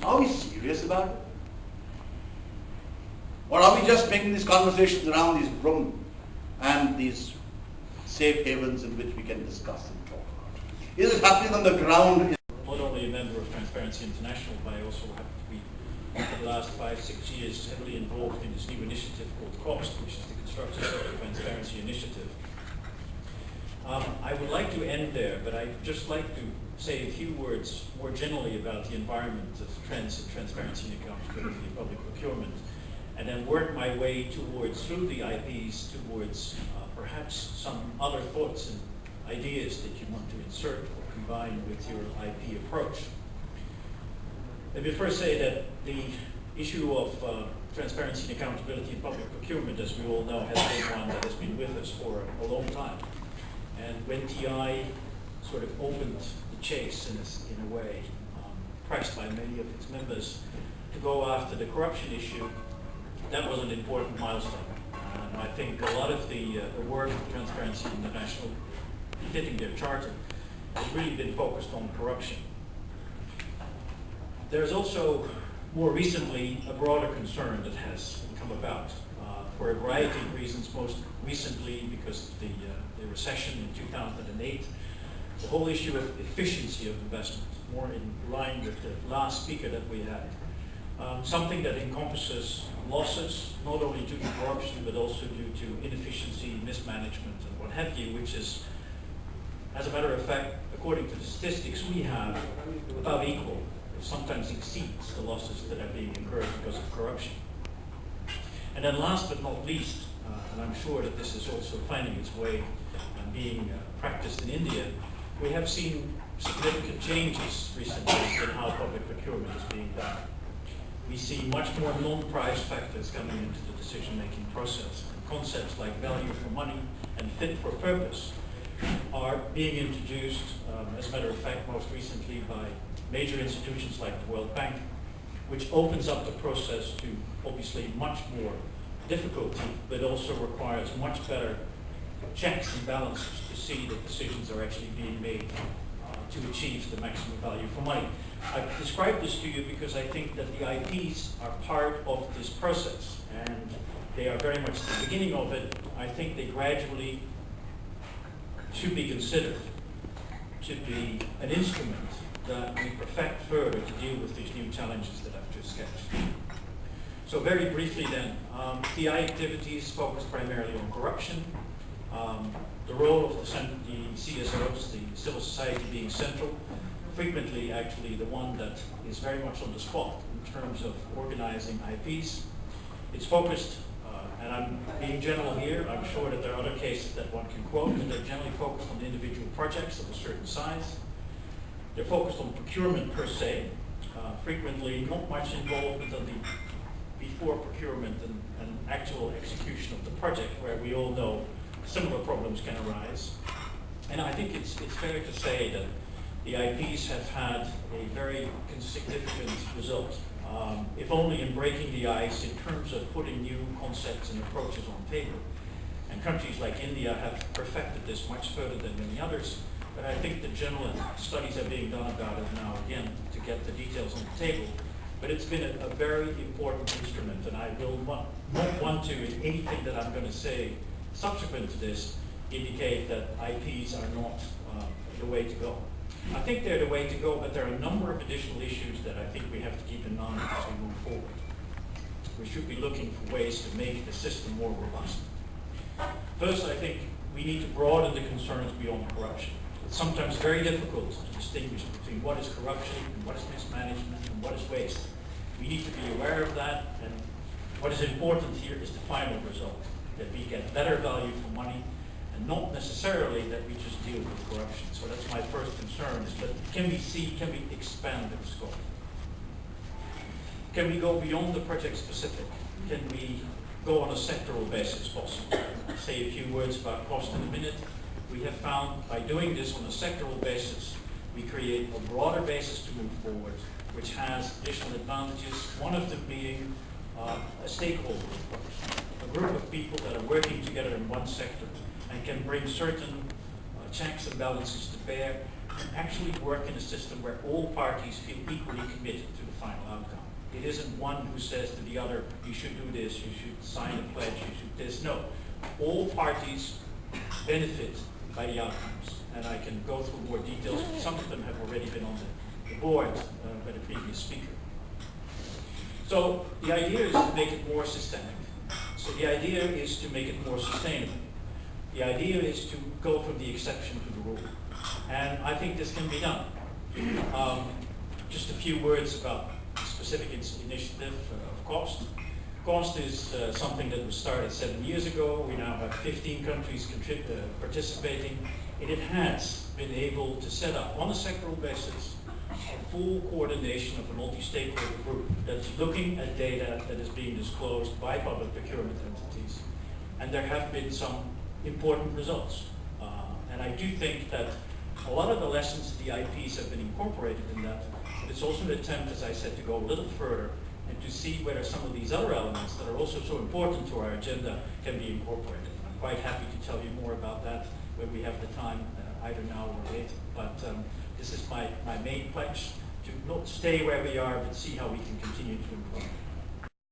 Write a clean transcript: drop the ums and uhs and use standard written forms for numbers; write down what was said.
Are we serious about it? Or are we just making these conversations around these rooms and these safe havens in which we can discuss and talk about it? Is it happening on the ground? Not only a member of Transparency International, but I also happen to be, for the last 5-6 years, heavily involved in this new initiative called COST, which is the Constructive Social Transparency Initiative. I would like to end there, but I'd just like to say a few words more generally about the environment of trends in transparency and accountability in public procurement, and then work my way towards, through the IPs, towards perhaps some other thoughts and ideas that you want to insert or combine with your IP approach. Let me first say that the issue of transparency and accountability in public procurement, as we all know, has been one that has been with us for a long time. And when TI sort of opened the chase in a way, pressed by many of its members to go after the corruption issue, that was an important milestone. And I think a lot of the work of Transparency International, fitting their charter, has really been focused on corruption. There's also, more recently, a broader concern that has come about for a variety of reasons, most recently because of the recession in 2008, the whole issue of efficiency of investment, more in line with the last speaker that we had. Something that encompasses losses, not only due to corruption, but also due to inefficiency, mismanagement, and what have you, which is, as a matter of fact, according to the statistics we have, about equal. It sometimes exceeds the losses that are being incurred because of corruption. And then last but not least, and I'm sure that this is also finding its way and being practiced in India, we have seen significant changes recently in how public procurement is being done. We see much more non-price factors coming into the decision-making process. And concepts like value for money and fit for purpose are being introduced, as a matter of fact, most recently by major institutions like the World Bank, which opens up the process to obviously much more difficulty, but also requires much better checks and balances to see that decisions are actually being made to achieve the maximum value for money. I've described this to you because I think that the IPs are part of this process, and they are very much the beginning of it. I think they gradually should be considered, should be an instrument that we perfect further to deal with these new challenges that I've just sketched. So very briefly then, TI activities focus primarily on corruption. The role of the CSOs, the civil society being central, frequently actually the one that is very much on the spot in terms of organizing IPs. It's focused, and I'm being general here, I'm sure that there are other cases that one can quote, but they're generally focused on individual projects of a certain size. They're focused on procurement per se, frequently not much involvement on the before procurement and actual execution of the project, where we all know similar problems can arise. And I think it's fair to say that the IPs have had a very significant result, if only in breaking the ice in terms of putting new concepts and approaches on paper. And countries like India have perfected this much further than many others. But I think the general studies are being done about it now, again, to get the details on the table. But it's been a very important instrument, and I will not want to, in anything that I'm going to say subsequent to this, indicate that IPs are not the way to go. I think they're the way to go, but there are a number of additional issues that I think we have to keep in mind as we move forward. We should be looking for ways to make the system more robust. First, I think we need to broaden the concerns beyond corruption. It's sometimes very difficult to distinguish between what is corruption and what is mismanagement and what is waste. We need to be aware of that, and what is important here is the final result, that we get better value for money, and not necessarily that we just deal with corruption. So that's my first concern, is that can we expand the scope? Can we go beyond the project specific? Can we go on a sectoral basis possible? I'll say a few words about cost in a minute. We have found by doing this on a sectoral basis, we create a broader basis to move forward, which has additional advantages, one of them being a stakeholder approach, a group of people that are working together in one sector and can bring certain checks and balances to bear actually work in a system where all parties feel equally committed to the final outcome. It isn't one who says to the other, you should do this, you should sign a pledge, you should this. No, all parties benefit by the outcomes. And I can go through more details, but some of them have already been on the board by the previous speaker. So the idea is to make it more systemic. So the idea is to make it more sustainable. The idea is to go from the exception to the rule. And I think this can be done. Just a few words about the specific initiative of cost. Cost is something that was started 7 years ago. We now have 15 countries participating. And it has been able to set up, on a sectoral basis, a full coordination of a multi-stakeholder group that's looking at data that is being disclosed by public procurement entities. And there have been some important results. And I do think that a lot of the lessons of the IPs have been incorporated in that, but it's also an attempt, as I said, to go a little further and to see whether some of these other elements that are also so important to our agenda can be incorporated. I'm quite happy to tell you more about that when we have the time, either now or later. But this is my main pledge, to not stay where we are, but see how we can continue to improve.